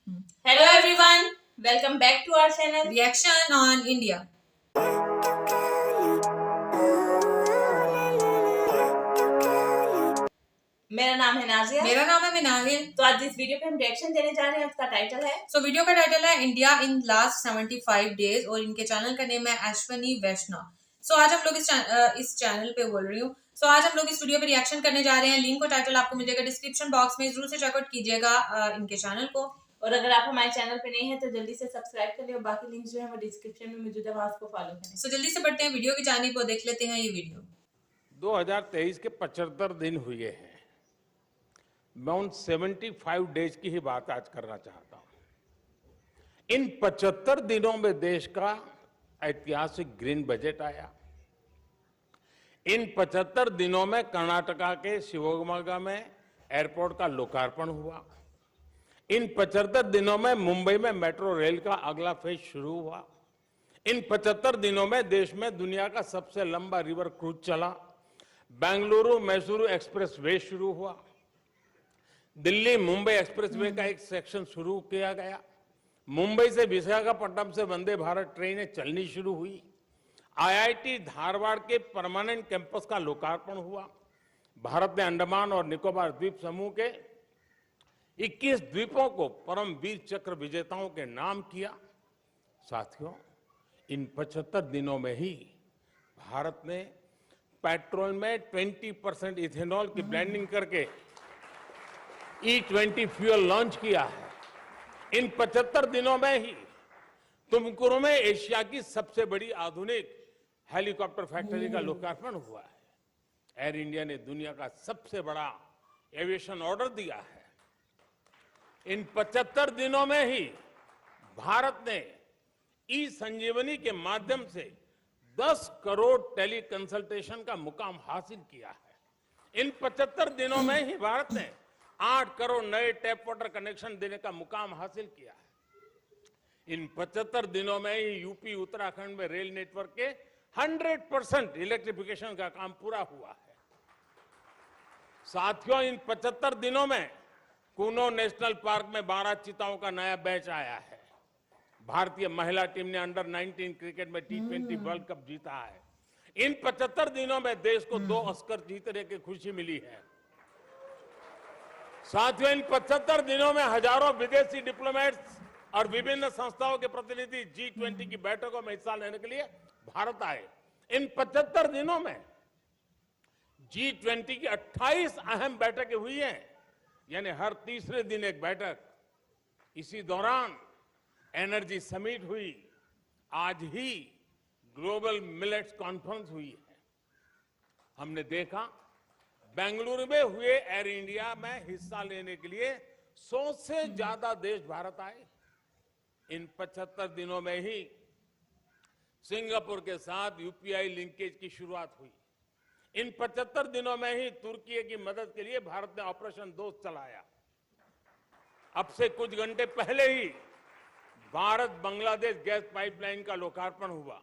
Hello everyone, welcome back to our channel Reaction on India. मेरा नाम है नाजिया। मेरा नाम है मिनाविल। तो आज इस वीडियो पे हम रिएक्शन देने जा रहे हैं। उसका टाइटल है वीडियो का टाइटल है इंडिया इन लास्ट 75 डेज और इनके चैनल का नेम है अश्वनी वैष्णव। आज हम लोग इस चैनल पे बोल रही हूँ। आज हम लोग इस वीडियो पे रिएक्शन करने जा रहे हैं। लिंक और टाइटल आपको मिलेगा डिस्क्रिप्शन बॉक्स में, जरूर से चेकआउट कीजिएगा इनके चैनल को। और अगर आप हमारे चैनल पे नहीं है तो जल्दी से सब्सक्राइब कर ले और बाकी लिंक्स जो है वो डिस्क्रिप्शन में मौजूद है, वहां उसको फॉलो करें। जल्दी से बढ़ते हैं वीडियो की जानिब और देख लेते हैं ये वीडियो। 2023 के 75 दिन हुए हैं। मैं उन 75 डेज की ही बात आज करना चाहता हूं। इन 75 दिनों में देश का ऐतिहासिक ग्रीन बजट आया। इन 75 दिनों में कर्नाटका के शिवमोगा में एयरपोर्ट का लोकार्पण हुआ। इन 75 दिनों में मुंबई में मेट्रो रेल का अगला फेज शुरू हुआ। इन 75 दिनों में देश में दुनिया का सबसे लंबा रिवर क्रूज चला। बेंगलुरु मैसूरू एक्सप्रेस वे शुरू हुआ। दिल्ली मुंबई एक्सप्रेस वे का एक सेक्शन शुरू किया गया। मुंबई से विशाखापट्टनम से वंदे भारत ट्रेनें चलनी शुरू हुई। आईआईटी धारवाड़ के परमानेंट कैंपस का लोकार्पण हुआ। भारत ने अंडमान और निकोबार द्वीप समूह के 21 द्वीपों को परम वीर चक्र विजेताओं के नाम किया। साथियों, इन 75 दिनों में ही भारत ने पेट्रोल में 20% इथेनॉल की ब्लेंडिंग करके E20 फ्यूल लॉन्च किया है। इन 75 दिनों में ही तुमकुरू में एशिया की सबसे बड़ी आधुनिक हेलीकॉप्टर फैक्ट्री का लोकार्पण हुआ है। एयर इंडिया ने दुनिया का सबसे बड़ा एविएशन ऑर्डर दिया है। इन 75 दिनों में ही भारत ने ई संजीवनी के माध्यम से 10 करोड़ टेली कंसल्टेशन का मुकाम हासिल किया है। इन 75 दिनों में ही भारत ने 8 करोड़ नए टैप वाटर कनेक्शन देने का मुकाम हासिल किया है। इन 75 दिनों में ही यूपी उत्तराखंड में रेल नेटवर्क के 100% इलेक्ट्रिफिकेशन का काम पूरा हुआ है। साथियों, इन 75 दिनों में कूनो नेशनल पार्क में 12 चीताओं का नया बैच आया है। भारतीय महिला टीम ने अंडर 19 क्रिकेट में T20 वर्ल्ड कप जीता है। इन 75 दिनों में देश को 2 ऑस्कर जीतने की खुशी मिली है। साथियों, इन 75 दिनों में हजारों विदेशी डिप्लोमेट्स और विभिन्न संस्थाओं के प्रतिनिधि G20 की बैठकों में हिस्सा लेने के लिए भारत आए। इन 75 दिनों में G20 की 28 अहम बैठकें हुई हैं, यानी हर तीसरे दिन एक बैठक। इसी दौरान एनर्जी समिट हुई। आज ही ग्लोबल मिलेट्स कॉन्फ्रेंस हुई है। हमने देखा बेंगलुरु में हुए एयर इंडिया में हिस्सा लेने के लिए 100 से ज्यादा देश भारत आए। इन 75 दिनों में ही सिंगापुर के साथ यूपीआई लिंकेज की शुरुआत हुई। इन 75 दिनों में ही तुर्की की मदद के लिए भारत ने ऑपरेशन दोस्त चलाया। अब से कुछ घंटे पहले ही भारत बांग्लादेश गैस पाइपलाइन का लोकार्पण हुआ।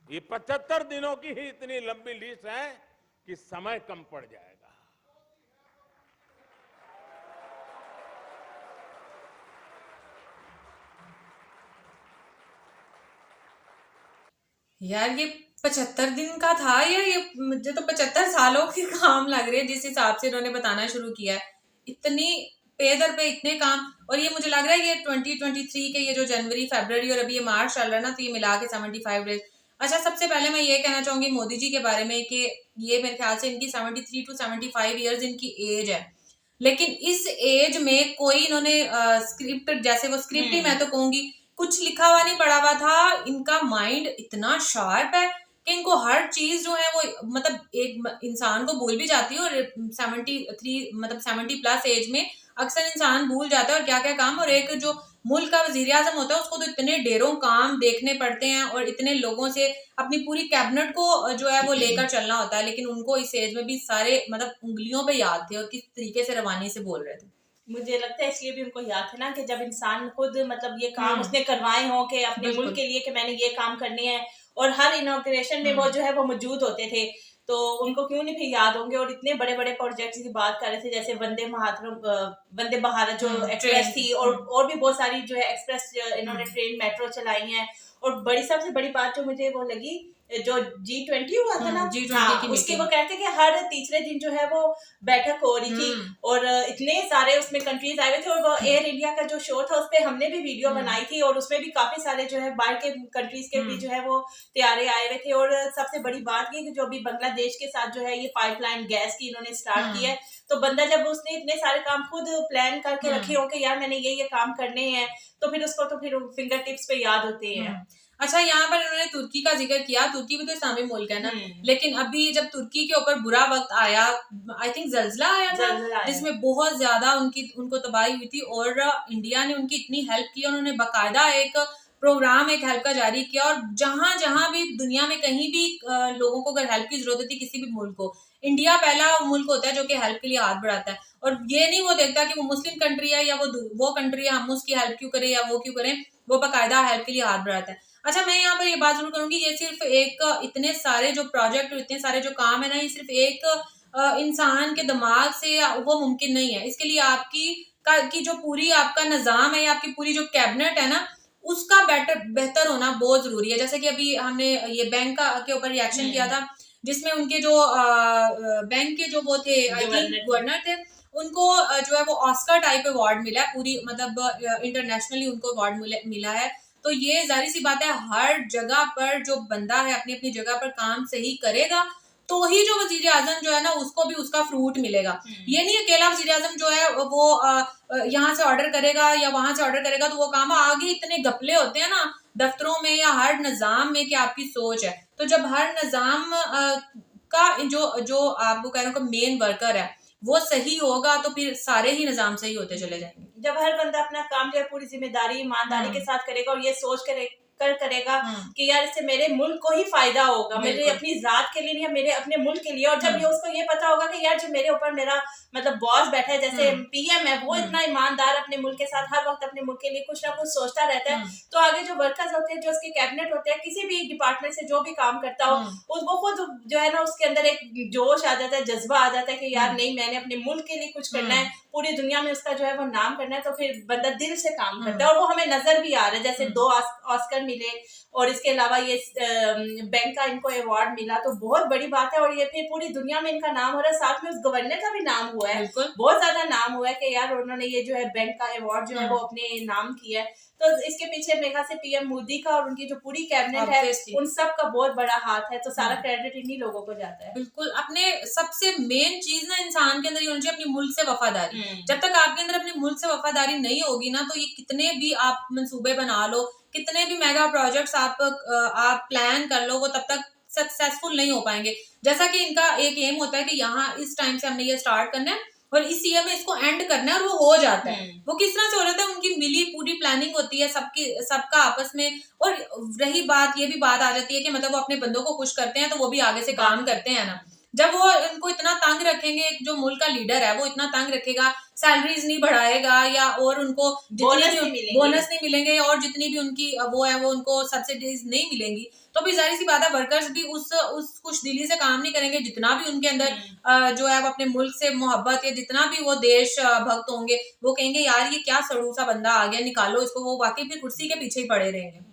ये 75 दिनों की ही इतनी लंबी लिस्ट है कि समय कम पड़ जाएगा। यार ये 75 दिन का था या ये मुझे तो 75 सालों के काम लग रहे हैं जिस हिसाब से इन्होंने बताना शुरू किया है। इतनी पे दर पे इतने काम। और ये मुझे लग रहा है ये 2023 के ये जो जनवरी फरवरी और अभी ये मार्च चल रहा है ना, तो ये मिला के 75 डेज। अच्छा, सबसे पहले मैं ये कहना चाहूंगी मोदी जी के बारे में कि ये मेरे ख्याल से इनकी 73 to 75 ईयर्स इनकी एज है, लेकिन इस एज में कोई इन्होंने स्क्रिप्ट, जैसे वो स्क्रिप्ट ही मैं तो कहूंगी, कुछ लिखा हुआ नहीं पड़ा हुआ था। इनका माइंड इतना शार्प है कि इनको हर चीज जो है वो मतलब एक इंसान को भूल भी जाती है। और 73 मतलब 70+ एज में अक्सर इंसान भूल जाता है और क्या क्या काम। और एक जो मुल्क का वजीर आजम होता है उसको तो इतने ढेरों काम देखने पड़ते हैं और इतने लोगों से अपनी पूरी कैबिनेट को जो है वो लेकर चलना होता है, लेकिन उनको इस एज में भी सारे मतलब उंगलियों पे याद थे और किस तरीके से रवानी से बोल रहे थे। मुझे लगता है इसलिए भी उनको याद है ना कि जब इंसान खुद मतलब ये काम उसने करवाए हो कि अपने मुल्क के लिए कि मैंने ये काम करने हैं, और हर इनॉग्रेशन में वो जो है वो मौजूद होते थे। तो उनको क्यों नहीं फिर याद होंगे। और इतने बड़े बड़े प्रोजेक्ट्स की बात कर रहे थे, जैसे वंदे भारत जो एक्सप्रेस थी, और भी बहुत सारी जो है एक्सप्रेस इन्होंने ट्रेन मेट्रो चलाई है। और सबसे बड़ी बात जो मुझे वो लगी, जो G20 हुआ था ना, G20 की उसके वो कहते कि हर तीसरे दिन जो है वो बैठक हो रही थी, और इतने सारे उसमें कंट्रीज आए हुए थे। और वो एयर इंडिया का जो शो था उस पे हमने भी वीडियो बनाई थी, और उसमें भी काफी सारे जो है बाहर के कंट्रीज के भी जो है वो तैयारे आए हुए थे। और सबसे बड़ी बात ये कि जो अभी बांग्लादेश के साथ जो है ये पाइपलाइन गैस की इन्होंने स्टार्ट की है, तो बंदा जब उसने इतने सारे काम खुद प्लान करके रखे हो कि यार मैंने ये काम करने हैं, तो फिर उसको तो फिर फिंगर टिप्स पे याद होते हैं। अच्छा, यहाँ पर इन्होंने तुर्की का जिक्र किया। तुर्की भी तो इस्लामी मुल्क है ना, लेकिन अभी जब तुर्की के ऊपर बुरा वक्त आया, आई थिंक जल्जला आया था, जिसमें बहुत ज्यादा उनको तबाही हुई थी, और इंडिया ने उनकी इतनी हेल्प की। उन्होंने बाकायदा एक प्रोग्राम, एक हेल्प का जारी किया, और जहां जहां भी दुनिया में कहीं भी लोगों को अगर हेल्प की जरूरत होती है, किसी भी मुल्क को, इंडिया पहला मुल्क होता है जो कि हेल्प के लिए हाथ बढ़ाता है। और ये नहीं वो देखता कि वो मुस्लिम कंट्री है या वो कंट्री है, हम उसकी हेल्प क्यों करें या वो क्यों करें, वो बाकायदा हेल्प के लिए हाथ बढ़ाता है। अच्छा, मैं यहाँ पर ये बात जरूर करूंगी, ये सिर्फ एक इतने सारे जो प्रोजेक्ट और इतने सारे जो काम है ना, ये सिर्फ एक इंसान के दिमाग से वो मुमकिन नहीं है। इसके लिए की जो पूरी आपका निजाम है या आपकी पूरी जो कैबिनेट है ना, उसका बेहतर होना बहुत जरूरी है। जैसे कि अभी हमने ये बैंक के ऊपर रिएक्शन किया था, जिसमें उनके जो बैंक के जो वो थे, आई थिंक गवर्नर थे, उनको जो है वो ऑस्कर टाइप अवार्ड मिला है, पूरी मतलब इंटरनेशनली उनको अवार्ड मिला है। तो ये जाहिर सी बात है, हर जगह पर जो बंदा है अपनी अपनी जगह पर काम सही करेगा, तो ही जो वजीर आजम जो है ना, उसको भी उसका फ्रूट मिलेगा। ये नहीं अकेला वजीर आजम जो है वो यहाँ से ऑर्डर करेगा या वहां से ऑर्डर करेगा तो वो काम, आगे इतने गपले होते हैं ना दफ्तरों में या हर निजाम में कि आपकी सोच है। तो जब हर निजाम का जो आपको कह रहे हो मेन वर्कर है वो सही होगा, तो फिर सारे ही निजाम सही होते चले जाएंगे। जब हर बंदा अपना काम जो है पूरी जिम्मेदारी ईमानदारी के साथ करेगा, और ये सोच करेगा कि यार इससे मेरे मुल्क को ही फायदा होगा, मेरे अपनी जात के लिए नहीं, मेरे अपने मुल्क के लिए। और जब ये उसको ये पता होगा कि यार जो मेरे ऊपर मेरा मतलब बॉस बैठा है, जैसे PM है, वो इतना ईमानदार अपने मुल्क के साथ हर वक्त अपने मुल्क के लिए कुछ ना कुछ सोचता रहता है, तो आगे जो वर्कर्स होते हैं, जो उसके कैबिनेट होते हैं, किसी भी डिपार्टमेंट से जो भी काम करता हो, वो खुद जो है ना उसके अंदर एक जोश आ जाता है, जज्बा आ जाता है कि यार नहीं, मैंने अपने मुल्क के लिए कुछ करना है, पूरी दुनिया में उसका जो है वो नाम करना है। तो फिर बंदा दिल से काम करता है, और वो हमें नजर भी आ रहा है। जैसे 2 ऑस्कर मिले, और इसके अलावा ये बैंक का इनको अवार्ड मिला, तो बहुत बड़ी बात है। और ये फिर पूरी दुनिया में इनका नाम हो रहा है, साथ में उस गवर्नर का भी नाम हुआ है, बहुत ज्यादा नाम हुआ है कि यार उन्होंने ये जो है बैंक का अवार्ड जो है वो अपने नाम किया है। तो इसके पीछे मेघा से PM मोदी का और उनकी जो पूरी कैबिनेट है, उन सब का बहुत बड़ा हाथ है। तो सारा क्रेडिट इन्हीं लोगों को जाता है। बिल्कुल, अपने सबसे मेन चीज ना इंसान के अंदर ये होनी चाहिए, अपनी मुल्क से वफादारी। जब तक आपके अंदर अपने मुल्क से वफादारी नहीं होगी ना, तो ये कितने भी आप मंसूबे बना लो, कितने भी मेगा प्रोजेक्ट्स आप प्लान कर लो, वो तब तक सक्सेसफुल नहीं हो पाएंगे। जैसा कि इनका एक एम होता है कि यहाँ इस टाइम से हमने ये स्टार्ट करना है और इस ईयर में इसको एंड करना है, और वो हो जाता है। वो किस तरह से हो जाता है, उनकी मिली पूरी प्लानिंग होती है सबका आपस में। और रही बात, ये भी बात आ जाती है कि मतलब वो अपने बंदों को खुश करते हैं तो वो भी आगे से काम करते हैं ना। जब वो इनको इतना तंग रखेंगे, जो मुल्क का लीडर है वो इतना तंग रखेगा, सैलरीज नहीं बढ़ाएगा, या और उनको बोनस नहीं मिलेंगे, और जितनी भी उनकी वो है वो उनको सब्सिडीज नहीं मिलेंगी, तो भी जाहिर सी बात है वर्कर्स भी उस कुछ दिली से काम नहीं करेंगे। जितना भी उनके अंदर जो है वो अपने मुल्क से मोहब्बत या जितना भी वो देश भक्त होंगे, वो कहेंगे यार ये क्या सड़ू सा बंदा आ गया, निकालो इसको, वो वाकई फिर कुर्सी के पीछे ही पड़े रहेंगे।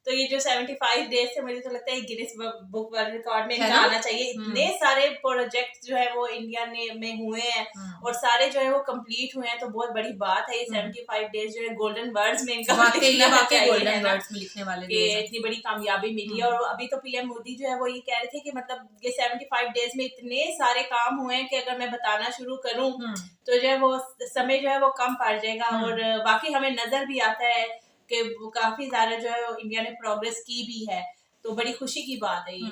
तो ये जो 75 डेज थे, मुझे तो लगता है गिनीज बुक वर्ल्ड रिकॉर्ड में इनका आना चाहिए। इतने सारे प्रोजेक्ट जो है वो इंडिया में हुए हैं, और सारे जो है वो कंप्लीट हुए हैं, तो बहुत बड़ी बात है। ये 75 डेज जो है गोल्डन वर्ड्स में इनका गोल्डन वर्ड्स में लिखने वाले इतनी बड़ी कामयाबी मिली। और अभी तो PM मोदी जो है वो ये कह रहे थे कि मतलब ये 75 डेज में इतने सारे काम हुए हैं कि अगर मैं बताना शुरू करूं तो जो है वो समय जो है वो कम पड़ जाएगा। और बाकी हमें नजर भी आता है कि काफी ज्यादा जो है इंडिया ने प्रोग्रेस की भी है, तो बड़ी खुशी की बात है ये।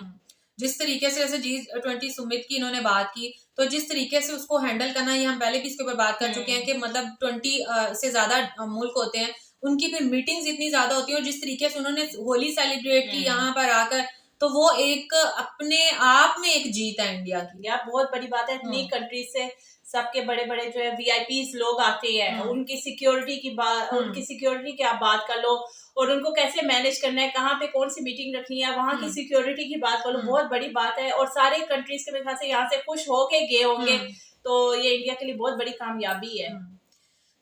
जिस तरीके से जैसे G20 सुमित की इन्होंने बात की, तो जिस तरीके से उसको हैंडल करना, ये हम पहले भी इसके ऊपर बात कर चुके हैं कि मतलब 20 से ज्यादा मुल्क होते हैं, उनकी फिर मीटिंग्स इतनी ज्यादा होती है, और जिस तरीके से उन्होंने होली सेलिब्रेट की यहाँ पर आकर, तो वो एक अपने आप में एक जीत है इंडिया की। यार बहुत बड़ी बात है, इतनी कंट्रीज से सबके बड़े बड़े जो है VIPs लोग आते हैं, उनकी सिक्योरिटी की बात, उनकी सिक्योरिटी की आप बात कर लो, और उनको कैसे मैनेज करना है, कहाँ पे कौन सी मीटिंग रखनी है, वहाँ की सिक्योरिटी की बात कर लो, बहुत बड़ी बात है। और सारे कंट्रीज के मेरे ख्याल से यहाँ से खुश होके गए होंगे, तो ये इंडिया के लिए बहुत बड़ी कामयाबी है।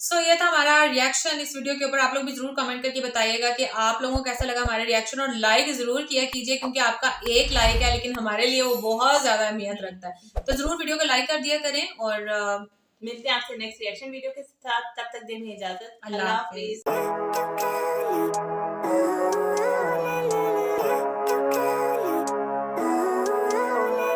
सो ये था हमारा रिएक्शन इस वीडियो के ऊपर। आप लोग भी जरूर कमेंट करके बताइएगा कि आप लोगों को कैसा लगा हमारा रिएक्शन, और लाइक जरूर किया कीजिए, क्योंकि आपका एक लाइक है लेकिन हमारे लिए वो बहुत ज्यादा अहमियत रखता है। तो जरूर वीडियो को लाइक कर दिया करें, और मिलते हैं आपसे नेक्स्ट रिएक्शन वीडियो के साथ। तब तक देने इजाजत। अल्लाह हाफिज।